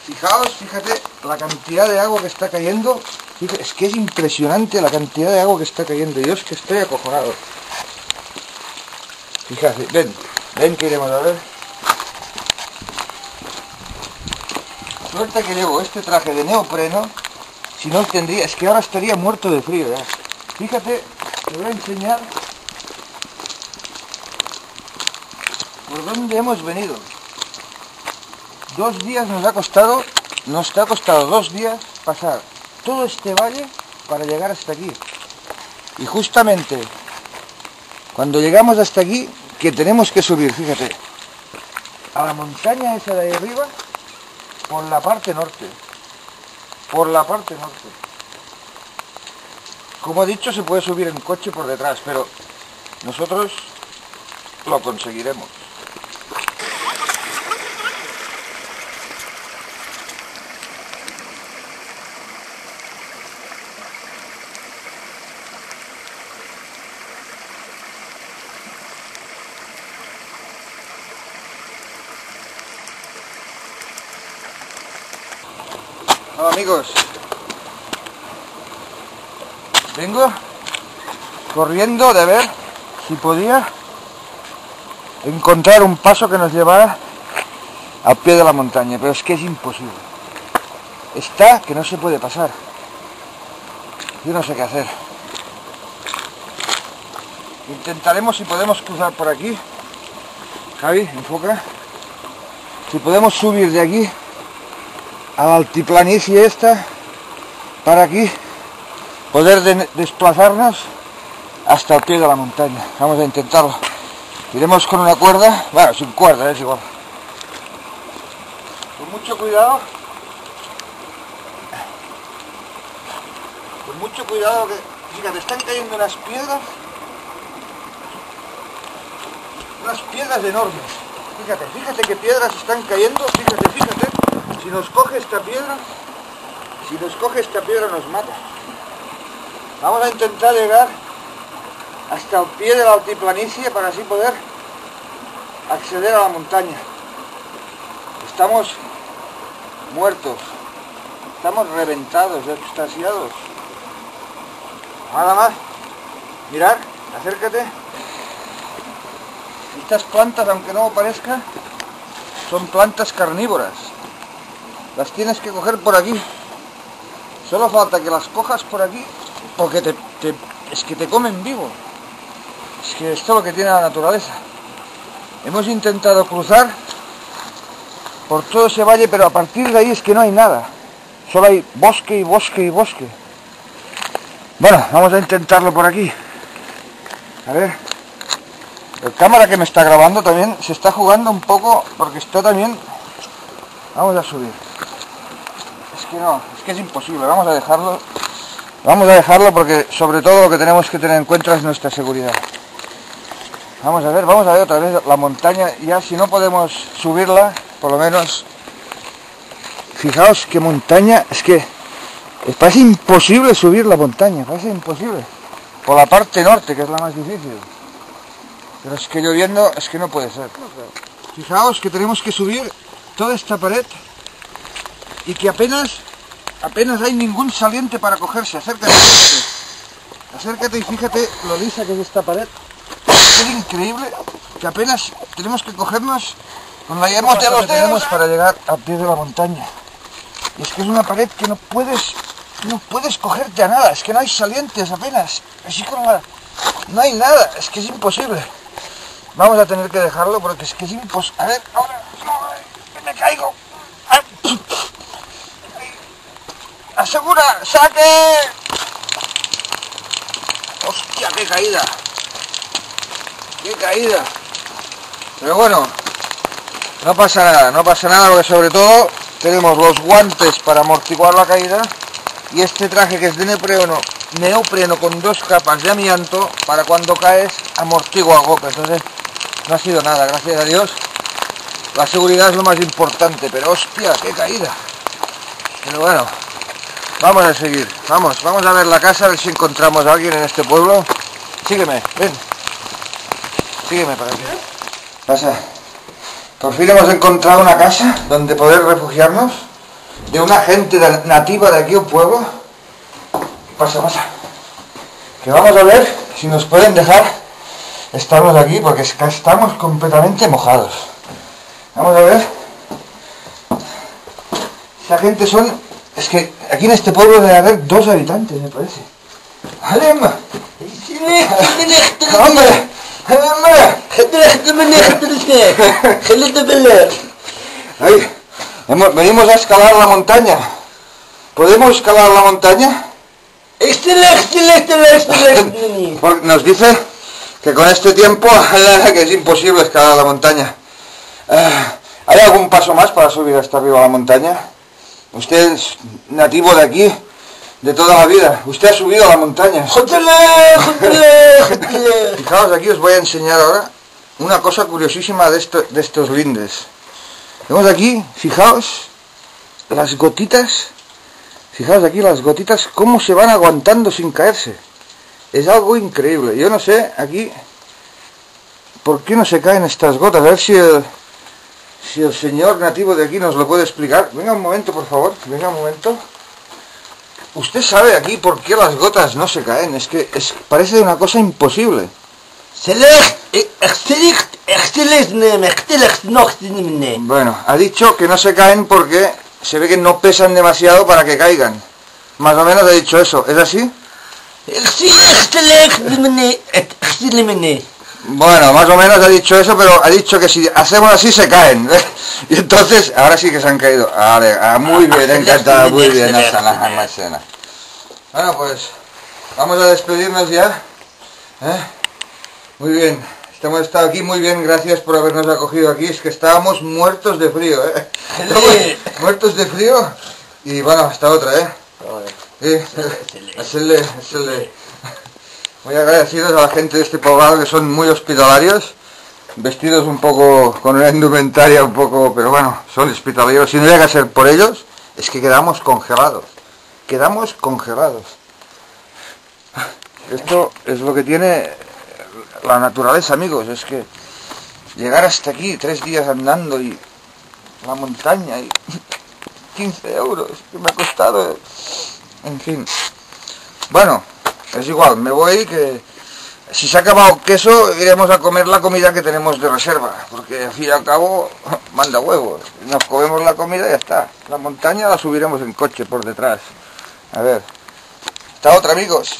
Fíjate la cantidad de agua que está cayendo. Fíjate, es que es impresionante la cantidad de agua que está cayendo. Yo es que estoy acojonado. Fíjate, ven que iremos a ver. Suerte que llevo este traje de neopreno. Si no tendría, es que ahora estaría muerto de frío ya. Fíjate, te voy a enseñar por dónde hemos venido. 2 días nos ha costado 2 días pasar todo este valle para llegar hasta aquí. Y justamente cuando llegamos hasta aquí, que tenemos que subir, fíjate, a la montaña esa de ahí arriba, por la parte norte. Por la parte norte. Como he dicho, se puede subir en coche por detrás, pero nosotros lo conseguiremos. Hola amigos, vengo corriendo de ver si podía encontrar un paso que nos llevara al pie de la montaña, pero es que es imposible. Está que no se puede pasar. Yo no sé qué hacer. Intentaremos si podemos cruzar por aquí. Javi, enfoca. Si podemos subir de aquí a la altiplanicie esta, para aquí, poder desplazarnos hasta el pie de la montaña. Vamos a intentarlo. Iremos con una cuerda, bueno, sin cuerda, es igual. Con mucho cuidado. Con mucho cuidado que, fíjate, están cayendo unas piedras enormes. Fíjate qué piedras están cayendo, fíjate. Si nos coge esta piedra nos mata. Vamos a intentar llegar hasta el pie de la altiplanicie para así poder acceder a la montaña. Estamos muertos, estamos reventados, extasiados. Nada más, mirad, acércate. Estas plantas, aunque no lo parezca, son plantas carnívoras. Las tienes que coger por aquí. Solo falta que las cojas por aquí, porque es que te comen vivo. Es que esto es lo que tiene la naturaleza. Hemos intentado cruzar por todo ese valle, pero a partir de ahí es que no hay nada. Solo hay bosque y bosque y bosque. Bueno, vamos a intentarlo por aquí. A ver. La cámara que me está grabando también se está jugando un poco, porque está también... Vamos a subir. Es que no, es que es imposible, vamos a dejarlo. Vamos a dejarlo porque sobre todo lo que tenemos que tener en cuenta es nuestra seguridad. Vamos a ver otra vez la montaña. Ya si no podemos subirla, por lo menos... Fijaos qué montaña, es que parece imposible subir la montaña, parece imposible. Por la parte norte, que es la más difícil. Pero es que lloviendo, es que no puede ser. Fijaos que tenemos que subir toda esta pared y que apenas hay ningún saliente para cogerse. Acércate y fíjate lo lisa que es esta pared. Es increíble que apenas tenemos que cogernos con la yema de los dedos para llegar al pie de la montaña. Y es que es una pared que no puedes cogerte a nada, es que no hay salientes apenas. Así como no hay nada, es que es imposible. Vamos a tener que dejarlo porque es que es imposible. A ver, ahora, no, me caigo. Asegura, saque. Hostia, qué caída. Qué caída. Pero bueno, no pasa nada porque sobre todo tenemos los guantes para amortiguar la caída y este traje que es de neopreno con 2 capas de amianto para cuando caes amortigua golpes. Entonces no ha sido nada, gracias a Dios. La seguridad es lo más importante, pero hostia, qué caída. Pero bueno, vamos a seguir, vamos a ver la casa, a ver si encontramos a alguien en este pueblo. Sígueme, ven. Sígueme para aquí. Pasa. Por fin hemos encontrado una casa donde poder refugiarnos. de una gente nativa de aquí al pueblo. Pasa, pasa. Que vamos a ver si nos pueden dejar estarnos aquí, porque es que estamos completamente mojados. Vamos a ver. Esa gente son... Es que aquí en este pueblo debe haber 2 habitantes, me parece. ¡Alema! ¡Hombre! Ay, venimos a escalar la montaña. ¿Podemos escalar la montaña? Nos dice que con este tiempo que es imposible escalar la montaña. ¿Hay algún paso más para subir hasta arriba a la montaña? Usted es nativo de aquí, de toda la vida. Usted ha subido a la montaña. Fijaos, aquí os voy a enseñar ahora una cosa curiosísima de estos lindes. Vemos aquí, fijaos, las gotitas. Fijaos aquí las gotitas, cómo se van aguantando sin caerse. Es algo increíble. Yo no sé aquí por qué no se caen estas gotas. A ver si el señor nativo de aquí nos lo puede explicar. Venga un momento, por favor. Venga un momento. Usted sabe aquí por qué las gotas no se caen. Es que parece una cosa imposible. Bueno, ha dicho que no se caen porque se ve que no pesan demasiado para que caigan. Más o menos ha dicho eso. ¿Es así? Bueno, más o menos ha dicho eso, pero ha dicho que si hacemos así se caen. Y entonces, ahora sí que se han caído. Muy bien, encantado, muy bien. Bueno, pues vamos a despedirnos ya. Muy bien, hemos estado aquí muy bien, gracias por habernos acogido aquí. Es que estábamos muertos de frío, muertos de frío. Y bueno, hasta otra, Hacerle. Muy agradecidos a la gente de este poblado, que son muy hospitalarios, vestidos un poco con una indumentaria un poco, pero bueno, son hospitalarios. Si no llega a ser por ellos, es que quedamos congelados. Esto es lo que tiene la naturaleza, amigos. Es que llegar hasta aquí 3 días andando y la montaña y 15 euros que me ha costado, en fin. Bueno, es igual, me voy, que si se ha acabado queso iremos a comer la comida que tenemos de reserva, porque al fin y al cabo manda huevos. Nos comemos la comida y ya está. La montaña la subiremos en coche por detrás. A ver, hasta otra, amigos.